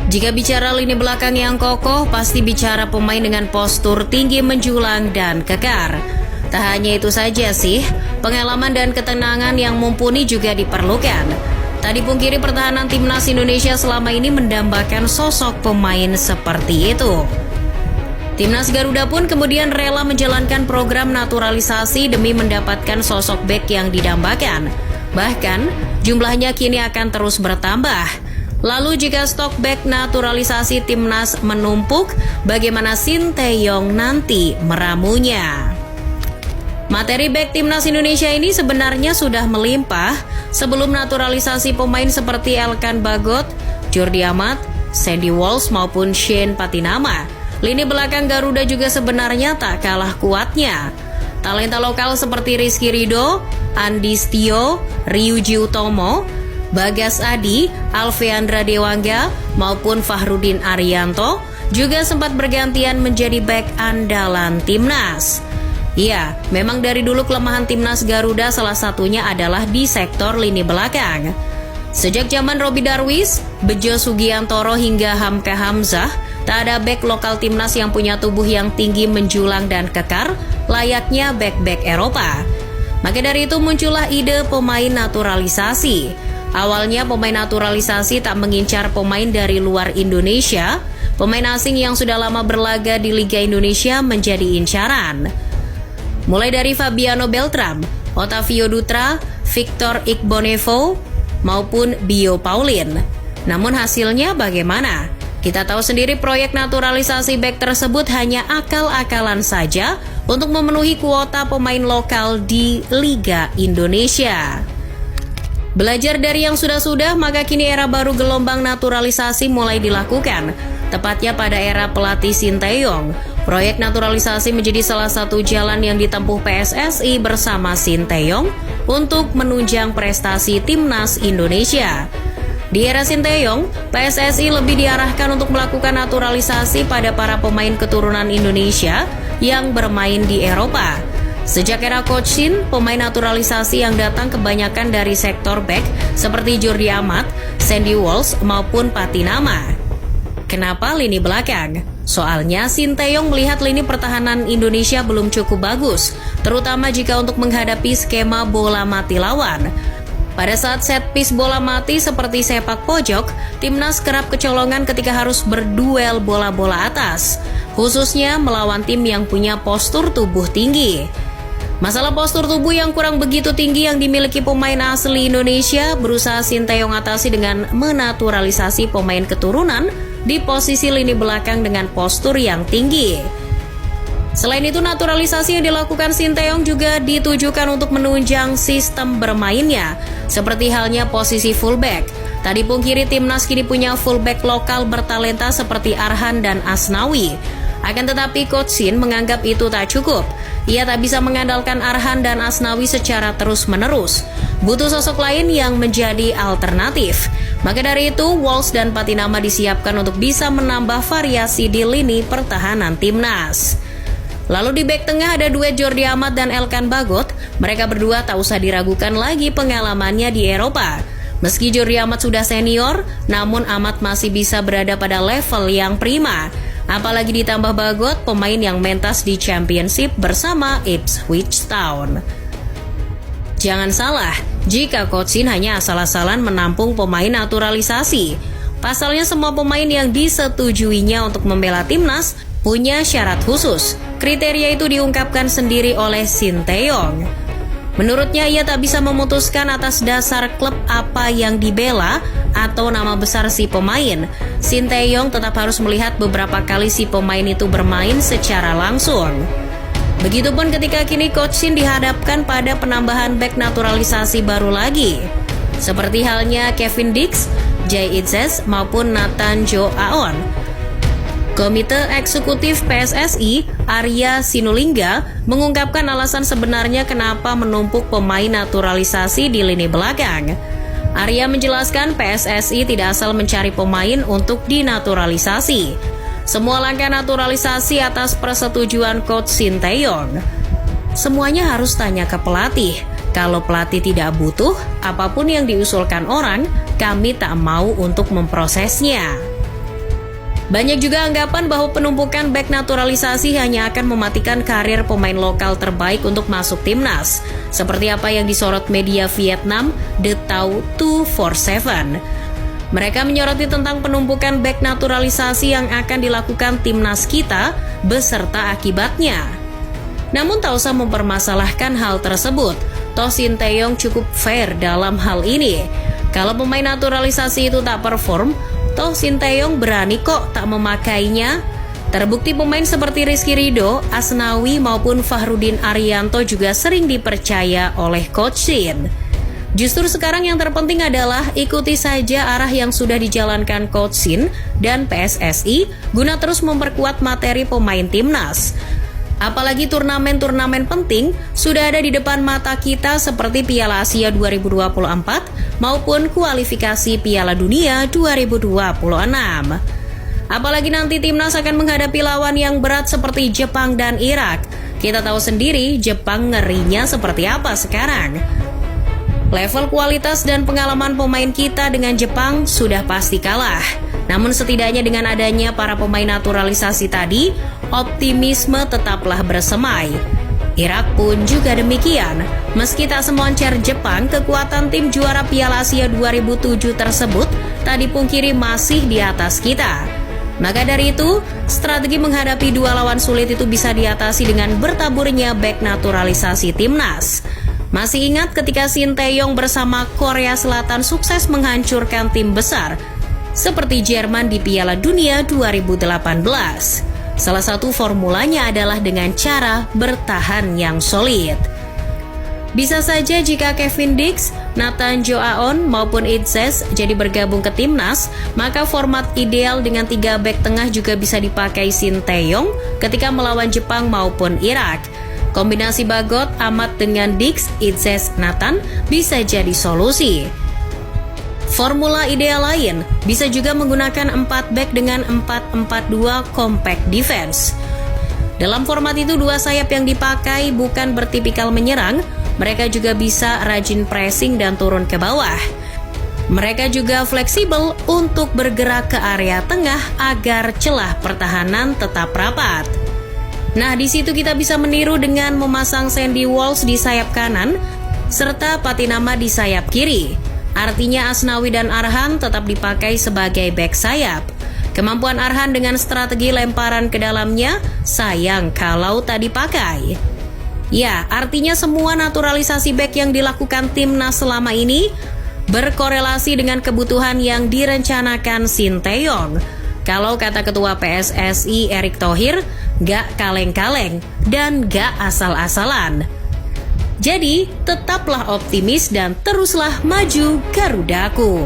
Jika bicara lini belakang yang kokoh, pasti bicara pemain dengan postur tinggi menjulang dan kekar. Tak hanya itu saja sih, pengalaman dan ketenangan yang mumpuni juga diperlukan. Tak dipungkiri pertahanan timnas Indonesia selama ini mendambakan sosok pemain seperti itu. Timnas Garuda pun kemudian rela menjalankan program naturalisasi demi mendapatkan sosok bek yang didambakan. Bahkan, jumlahnya kini akan terus bertambah. Lalu jika stok bek naturalisasi timnas menumpuk, bagaimana Sinteyong nanti meramunya? Materi bek timnas Indonesia ini sebenarnya sudah melimpah sebelum naturalisasi pemain seperti Elkan Bagot, Jordi Amat, Sandy Walsh maupun Shane Patinama. Lini belakang Garuda juga sebenarnya tak kalah kuatnya. Talenta lokal seperti Rizky Ridho, Andi Setio, Ryuji Utomo, Bagas Adi, Alveandra Dewangga, maupun Fahrudin Arianto juga sempat bergantian menjadi bek andalan timnas. Iya, memang dari dulu kelemahan timnas Garuda salah satunya adalah di sektor lini belakang. Sejak zaman Robby Darwish, Bejo Sugiantoro hingga Hamka Hamzah, tak ada bek lokal timnas yang punya tubuh yang tinggi menjulang dan kekar, layaknya bek-bek Eropa. Maka dari itu muncullah ide pemain naturalisasi. Awalnya pemain naturalisasi tak mengincar pemain dari luar Indonesia, pemain asing yang sudah lama berlaga di Liga Indonesia menjadi incaran. Mulai dari Fabiano Beltram, Otavio Dutra, Victor Igbonevo, maupun Bio Paulin. Namun hasilnya bagaimana? Kita tahu sendiri proyek naturalisasi bek tersebut hanya akal-akalan saja untuk memenuhi kuota pemain lokal di Liga Indonesia. Belajar dari yang sudah-sudah, maka kini era baru gelombang naturalisasi mulai dilakukan. Tepatnya pada era pelatih Sinteyong. Proyek naturalisasi menjadi salah satu jalan yang ditempuh PSSI bersama Sinteyong untuk menunjang prestasi timnas Indonesia. Di era Sinteyong, PSSI lebih diarahkan untuk melakukan naturalisasi pada para pemain keturunan Indonesia yang bermain di Eropa. Sejak era Coach Shin, pemain naturalisasi yang datang kebanyakan dari sektor bek seperti Jordi Amat, Sandy Walsh maupun Patinama. Kenapa lini belakang? Soalnya Sinteyong melihat lini pertahanan Indonesia belum cukup bagus, terutama jika untuk menghadapi skema bola mati lawan. Pada saat set piece bola mati seperti sepak pojok, timnas kerap kecolongan ketika harus berduel bola-bola atas, khususnya melawan tim yang punya postur tubuh tinggi. Masalah postur tubuh yang kurang begitu tinggi yang dimiliki pemain asli Indonesia berusaha Sinteyong atasi dengan menaturalisasi pemain keturunan di posisi lini belakang dengan postur yang tinggi. Selain itu, naturalisasi yang dilakukan Sinteyong juga ditujukan untuk menunjang sistem bermainnya, seperti halnya posisi fullback. Tak dipungkiri timnas kini punya fullback lokal bertalenta seperti Arhan dan Asnawi. Akan tetapi Coach Shin menganggap itu tak cukup. Ia tak bisa mengandalkan Arhan dan Asnawi secara terus-menerus. Butuh sosok lain yang menjadi alternatif. Maka dari itu, Walsh dan Patinama disiapkan untuk bisa menambah variasi di lini pertahanan timnas. Lalu di bek tengah ada duet Jordi Amat dan Elkan Bagot. Mereka berdua tak usah diragukan lagi pengalamannya di Eropa. Meski Jordi Amat sudah senior, namun Amat masih bisa berada pada level yang prima. Apalagi ditambah Bagot, pemain yang mentas di Championship bersama Ipswich Town. Jangan salah, jika Coach Shin hanya asal-asalan menampung pemain naturalisasi. Pasalnya semua pemain yang disetujuinya untuk membela timnas punya syarat khusus. Kriteria itu diungkapkan sendiri oleh Sinteyong. Menurutnya ia tak bisa memutuskan atas dasar klub apa yang dibela atau nama besar si pemain. Sinteyong tetap harus melihat beberapa kali si pemain itu bermain secara langsung. Begitupun ketika kini Coach Shin dihadapkan pada penambahan bek naturalisasi baru lagi. Seperti halnya Kevin Dix, Jay Itzes maupun Nathan Jo Aon. Komite Eksekutif PSSI, Arya Sinulinga, mengungkapkan alasan sebenarnya kenapa menumpuk pemain naturalisasi di lini belakang. Arya menjelaskan PSSI tidak asal mencari pemain untuk dinaturalisasi. Semua langkah naturalisasi atas persetujuan Coach Sinteyong. Semuanya harus tanya ke pelatih. Kalau pelatih tidak butuh, apapun yang diusulkan orang, kami tak mau untuk memprosesnya. Banyak juga anggapan bahwa penumpukan bek naturalisasi hanya akan mematikan karir pemain lokal terbaik untuk masuk timnas, seperti apa yang disorot media Vietnam, The Tau 247. Mereka menyoroti tentang penumpukan bek naturalisasi yang akan dilakukan timnas kita beserta akibatnya. Namun tak usah mempermasalahkan hal tersebut, toh Sinteyong cukup fair dalam hal ini. Kalau pemain naturalisasi itu tak perform, toh Sinteyong berani kok tak memakainya. Terbukti pemain seperti Rizky Ridho, Asnawi maupun Fahrudin Arianto juga sering dipercaya oleh Coach Shin. Justru sekarang yang terpenting adalah ikuti saja arah yang sudah dijalankan Coach Shin dan PSSI guna terus memperkuat materi pemain timnas. Apalagi turnamen-turnamen penting sudah ada di depan mata kita seperti Piala Asia 2024 maupun kualifikasi Piala Dunia 2026. Apalagi nanti timnas akan menghadapi lawan yang berat seperti Jepang dan Irak. Kita tahu sendiri Jepang ngerinya seperti apa sekarang. Level kualitas dan pengalaman pemain kita dengan Jepang sudah pasti kalah. Namun setidaknya dengan adanya para pemain naturalisasi tadi, optimisme tetaplah bersemai. Irak pun juga demikian. Meski tak semoncer Jepang, kekuatan tim juara Piala Asia 2007 tersebut tak dipungkiri masih di atas kita. Maka dari itu, strategi menghadapi dua lawan sulit itu bisa diatasi dengan bertaburnya bek naturalisasi timnas. Masih ingat ketika Sinteyong bersama Korea Selatan sukses menghancurkan tim besar seperti Jerman di Piala Dunia 2018. Salah satu formulanya adalah dengan cara bertahan yang solid. Bisa saja jika Kevin Dix, Nathan Joaon maupun Itzes jadi bergabung ke timnas, maka format ideal dengan 3 bek tengah juga bisa dipakai Sinteyong ketika melawan Jepang maupun Irak. Kombinasi Bagot, Ahmad dengan Dix, Itzes, Nathan bisa jadi solusi. Formula ideal lain bisa juga menggunakan 4 back dengan 4-4-2 compact defense. Dalam format itu 2 sayap yang dipakai bukan bertipikal menyerang, mereka juga bisa rajin pressing dan turun ke bawah. Mereka juga fleksibel untuk bergerak ke area tengah agar celah pertahanan tetap rapat. Nah, di situ kita bisa meniru dengan memasang Sandy Walsh di sayap kanan serta Patinama di sayap kiri. Artinya Asnawi dan Arhan tetap dipakai sebagai bek sayap. Kemampuan Arhan dengan strategi lemparan ke dalamnya sayang kalau tak dipakai. Ya, artinya semua naturalisasi bek yang dilakukan timnas selama ini berkorelasi dengan kebutuhan yang direncanakan Sinteyong. Kalau kata Ketua PSSI Erick Thohir, gak kaleng-kaleng dan gak asal-asalan. Jadi, tetaplah optimis dan teruslah maju Garudaku.